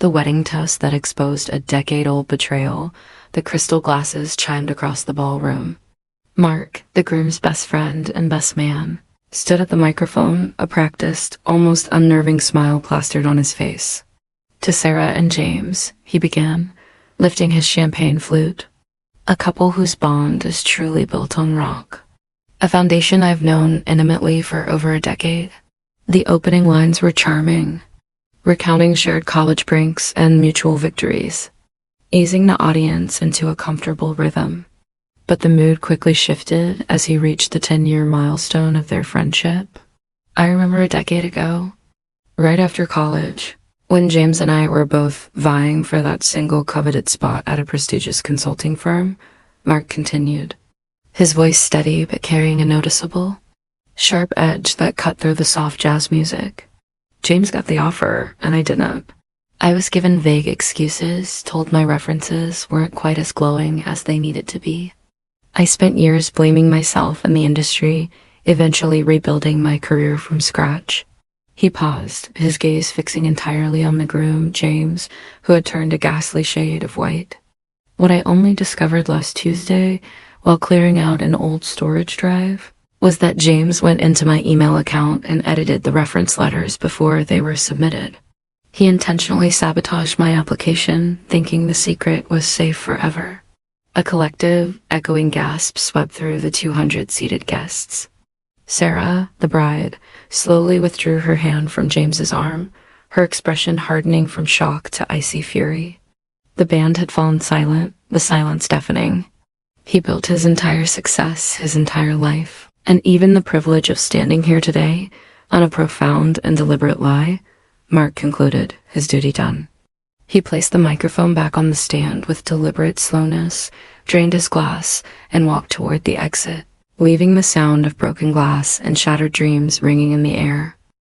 The wedding toast that exposed a decade-old betrayal, the crystal glasses chimed across the ballroom. Mark, the groom's best friend and best man, stood at the microphone, a practiced, almost unnerving smile plastered on his face. "To Sarah and James," he began, lifting his champagne flute. "A couple whose bond is truly built on rock. A foundation I've known intimately for over a decade." The opening lines were charming, recounting shared college pranks and mutual victories, easing the audience into a comfortable rhythm. But the mood quickly shifted as he reached the 10-year milestone of their friendship. "I remember a decade ago, right after college, when James and I were both vying for that single coveted spot at a prestigious consulting firm," Mark continued, his voice steady but carrying a noticeable, sharp edge that cut through the soft jazz music. "James got the offer, and I didn't. I was given vague excuses, told my references weren't quite as glowing as they needed to be. I spent years blaming myself and the industry, eventually rebuilding my career from scratch." He paused, his gaze fixing entirely on the groom, James, who had turned a ghastly shade of white. "What I only discovered last Tuesday, while clearing out an old storage drive, was that James went into my email account and edited the reference letters before they were submitted. He intentionally sabotaged my application, thinking the secret was safe forever." A collective, echoing gasp swept through the 200-seated guests. Sarah, the bride, slowly withdrew her hand from James's arm, her expression hardening from shock to icy fury. The band had fallen silent, the silence deafening. He built his entire success, his entire life, and even the privilege of standing here today, on a profound and deliberate lie, Mark concluded, his duty done. He placed the microphone back on the stand with deliberate slowness, drained his glass, and walked toward the exit, leaving the sound of broken glass and shattered dreams ringing in the air.